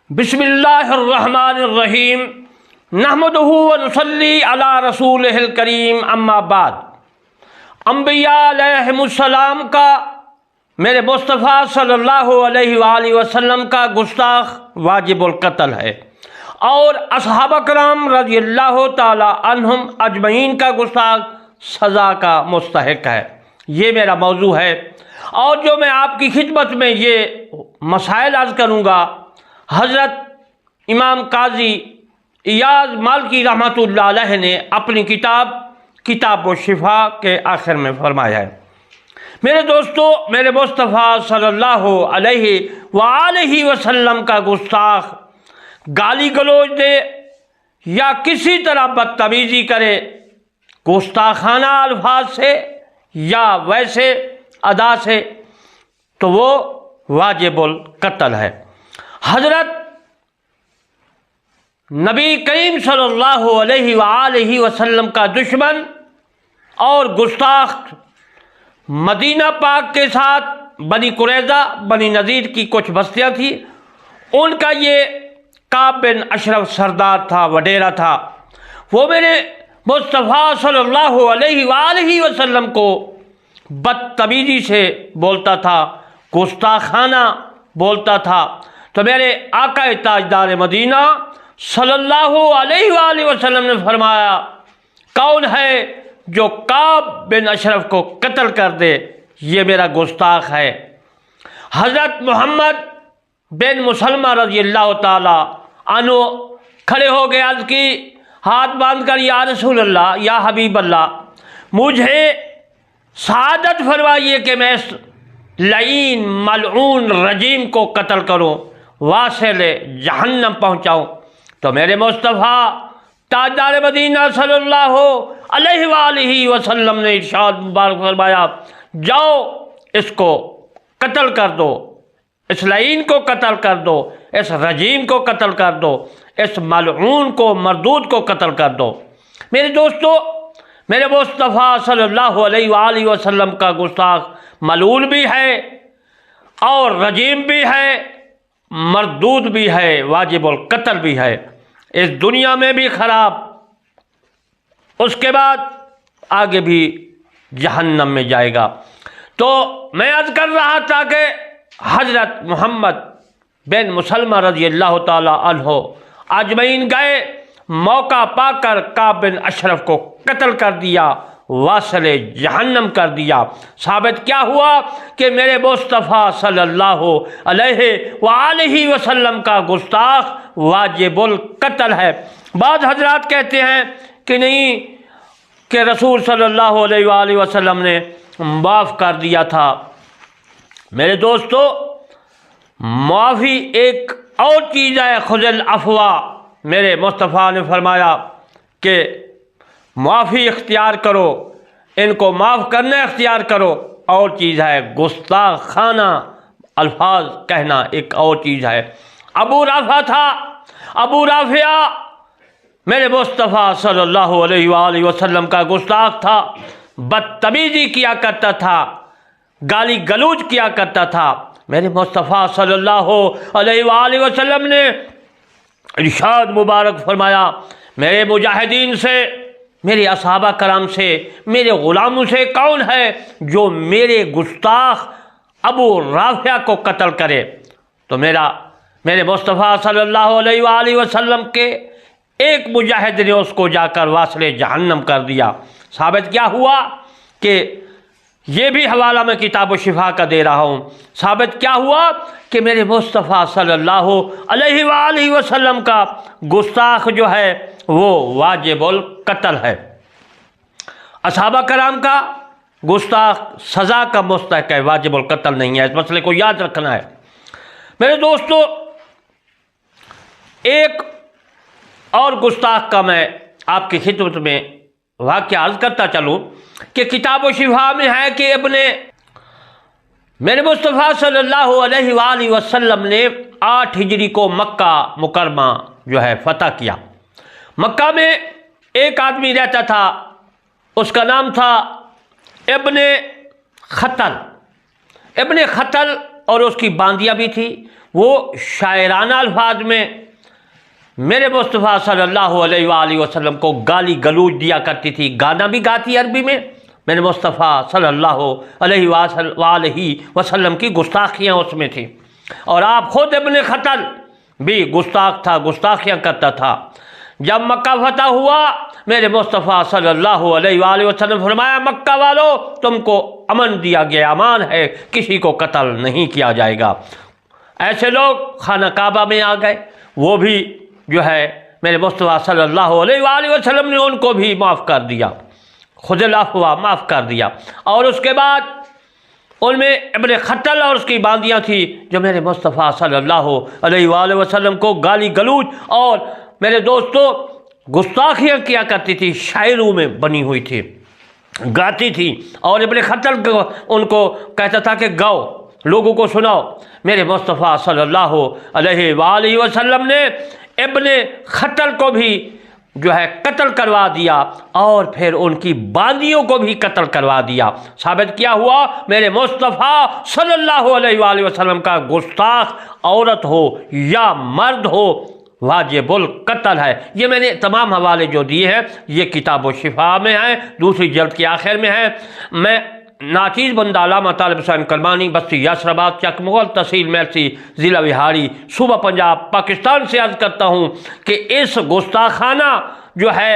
बिस्मिल्लाह अर्रहमान अर्रहीम नहमदुहु व नुसल्ली अला रसूलिहिल करीम अम्मा बाद। अंबिया अलैहिमुस्सलाम का मेरे मुस्तफ़ा सल्लल्लाहु अलैहि वसल्लम का गुस्ताख वाजिबुल कत्ल है और असहाबा कराम रज़ियल्लाहु ताला अन्हुम अजमईन का गुस्ताख सज़ा का मुस्तहिक है। ये मेरा मौजू है और जो मैं आपकी खिदमत में ये मसाइल अर्ज़ करूँगा, हज़रत इमाम काजी इयाज़ मालिकी रहमतुल्लाह अलैह ने अपनी किताब शिफा के आखिर में फरमाया है। मेरे दोस्तों, मेरे मुस्तफ़ा सल्लल्लाहु अलैहि वसल्लम का गुस्ताख गाली गलौज दे या किसी तरह बदतमीज़ी करे, गुस्ताखाना अल्फाज से या वैसे अदा से, तो वो वाजिबुल कत्ल है। हज़रत नबी करीम सल्लल्लाहु अलैहि वसल्लम का दुश्मन और गुस्ताख मदीना पाक के साथ बनी कुरैज़ा, बनी नज़ीर की कुछ बस्तियाँ थी, उनका ये काब बिन अशरफ सरदार था, वडेरा था। वो मेरे मुस्तफ़ा सल्लल्लाहु अलैहि वसल्लम को बदतमीज़ी से बोलता था, गुस्ताखाना बोलता था। तो मेरे आका ताजदार मदीना सल्लल्लाहु अलैहि वसल्लम ने फरमाया, कौन है जो काब बिन अशरफ को कत्ल कर दे, ये मेरा गुस्ताख है। हज़रत मोहम्मद बिन मुसलमा रज़ियल्लाहु ताला अन्हु खड़े हो गए, अर्ज़ की, हाथ बांध कर, या रसूल अल्लाह, या हबीब अल्लाह, मुझे शहादत फरमाइए कि मैं इस लईन मलऊन रजीम को कत्ल करूं, वासिल जहन्नम पहुंचाऊं। तो मेरे मुस्तफ़ा ताजदार मदीना सल्लल्लाहु अलैहि वसल्लम ने इरशाद मुबारक फरमाया, जाओ इसको कत्ल कर दो, इस लईन को कत्ल कर दो, इस रजीम को कत्ल कर दो, इस मलऊन को, मरदूद को कत्ल कर दो। मेरे दोस्तों, मेरे मुस्तफ़ा सल्लल्लाहु अलैहि वसल्लम का गुस्ताख मलऊन भी है और रजीम भी है, मरदूद भी है, वाजिबुल कत्ल भी है। इस दुनिया में भी खराब, उसके बाद आगे भी जहन्नम में जाएगा। तो मैं अर्ज़ कर रहा था कि हज़रत मोहम्मद बिन मुसलमा रज़ियल्लाहु ताला अन्हु अजमईन गए, मौका पाकर काब बिन अशरफ को कत्ल कर दिया, वासिले जहन्नम कर दिया। साबित क्या हुआ कि मेरे मुस्तफ़ा सल्लल्लाहु अलैहि वसल्लम का गुस्ताख वाजिबुल कत्ल है। बाद हजरात कहते हैं कि नहीं, कि रसूल सल्लल्लाहु अलैहि वसल्लम ने माफ़ कर दिया था। मेरे दोस्तों, माफ़ी एक और चीज़ है, खुज़िल अफ़वा। मेरे मुस्तफ़ा ने फरमाया कि माफ़ी इख्तियार करो, इनको माफ़ करना इख्तियार करो। और चीज़ है गुस्ताखाना अल्फाज कहना, एक और चीज़ है। अबू राफ़ा था, अबू राफ़िया मेरे मुस्तफ़ा सल्लल्लाहु अलैहि वसल्लम का गुस्ताख था, बदतमीज़ी किया करता था, गाली गलौज किया करता था। मेरे मुस्तफ़ा सल्लल्लाहु अलैहि वसल्लम ने इरशाद मुबारक फरमाया, मेरे मुजाहिदीन से, मेरे असहाबा कराम से, मेरे ग़ुलामों से कौन है जो मेरे गुस्ताख अबू राफ़िया को कत्ल करे। तो मेरे मुस्तफ़ा सल्लल्लाहु अलैहि वसल्लम के एक मुजाहिद ने उसको जाकर वासिले जहन्नम कर दिया। साबित क्या हुआ कि ये भी हवाला मैं किताब शिफा का दे रहा हूँ। साबित क्या हुआ कि मेरे मुस्तफ़ा सल्लल्लाहु अलैहि वसल्लम का गुस्ताख जो है वो वाजिबुल कत्ल है। असहाबा कराम का गुस्ताख सज़ा का मुस्तहिक है, वाजिबुल कत्ल नहीं है। इस मसले को याद रखना है। मेरे दोस्तों, एक और गुस्ताख का मैं आपकी खिदमत में वाक़या अर्ज़ करता चलूँ कि किताब शिफा में है कि मेरे मुस्तफ़ा सल्लल्लाहु अलैहि वसल्लम ने 8 हिजरी को मक्का मुकरमा जो है फ़तह किया। मक्का में एक आदमी रहता था, उसका नाम था इब्ने खतल। इब्ने खतल और उसकी बांदियाँ भी थी, وہ شاعرانہ الفاظ میں میرے مصطفیٰ صلی اللہ علیہ وآلہ وسلم کو گالی گلوچ دیا کرتی تھی، گانا بھی گاتی عربی میں، میرے مصطفیٰ صلی اللہ علیہ وآلہ وسلم کی گستاخیاں اس میں تھیں، اور آپ خود ابن خطل بھی گستاخ تھا، گستاخیاں کرتا تھا۔ جب مکہ فتح ہوا میرے مصطفیٰ صلی اللہ علیہ وآلہ وسلم فرمایا مکہ والو تم کو امن دیا گیا، امان ہے، کسی کو قتل نہیں کیا جائے گا۔ ایسے لوگ خانہ کعبہ میں آ گئے، وہ بھی جو ہے میرے مصطفیٰ صلی اللہ علیہ وآلہ وسلم نے ان کو بھی معاف کر دیا، خذ العفو، معاف کر دیا۔ اور اس کے بعد ان میں ابن خطل اور اس کی باندیاں تھیں جو میرے مصطفیٰ صلی اللہ علیہ وآلہ وسلم کو گالی گلوچ اور میرے دوستوں گستاخیاں کیا کرتی تھی، شاعروں میں بنی ہوئی تھی، گاتی تھی، اور ابن خطل ان کو کہتا تھا کہ گاؤ، لوگوں کو سناؤ۔ میرے مصطفیٰ صلی اللہ علیہ وآلہ وسلم نے ابن خطل کو بھی جو ہے قتل کروا دیا اور پھر ان کی باندیوں کو بھی قتل کروا دیا۔ ثابت کیا ہوا میرے مصطفیٰ صلی اللہ علیہ وآلہ وسلم کا گستاخ عورت ہو یا مرد ہو واجب القتل ہے۔ یہ میں نے تمام حوالے جو دیے ہیں یہ کتاب و شفا میں ہیں، دوسری جلد کے آخر میں ہے۔ میں ناچیز بندہ علامہ طالب حسین کرمانی، بستی یاسر آباد، چک مغل، تحصیل میلسی، ضلع وہاڑی، صوبہ پنجاب، پاکستان سے عرض کرتا ہوں کہ اس گستاخانہ جو ہے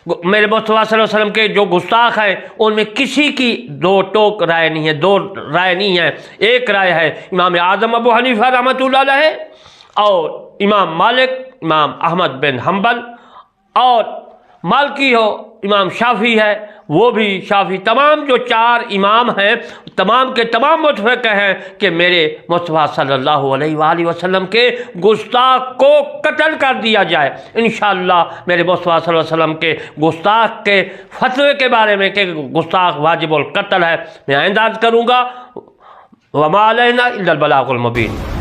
میرے مصطفیٰ صلی اللہ علیہ وسلم کے جو گستاخ ہیں ان میں کسی کی دو ٹوک رائے نہیں ہے، دو رائے نہیں ہے، ایک رائے ہے امام اعظم ابو حنیفہ رحمۃ اللہ علیہ اور امام مالک، امام احمد بن حنبل، اور مالکی ہو امام شافعی ہے، وہ بھی شافعی، تمام جو چار امام ہیں تمام کے تمام متفق ہیں کہ میرے مصطفیٰ صلی اللہ علیہ وآلہ وسلم کے گستاخ کو قتل کر دیا جائے۔ انشاءاللہ میرے مصطفیٰ صلی اللہ علیہ وسلم کے گستاخ کے فتوے کے بارے میں کہ گستاخ واجب القتل ہے میں آئندہ عرض کروں گا۔ وما علینا الا البلاغ المبین۔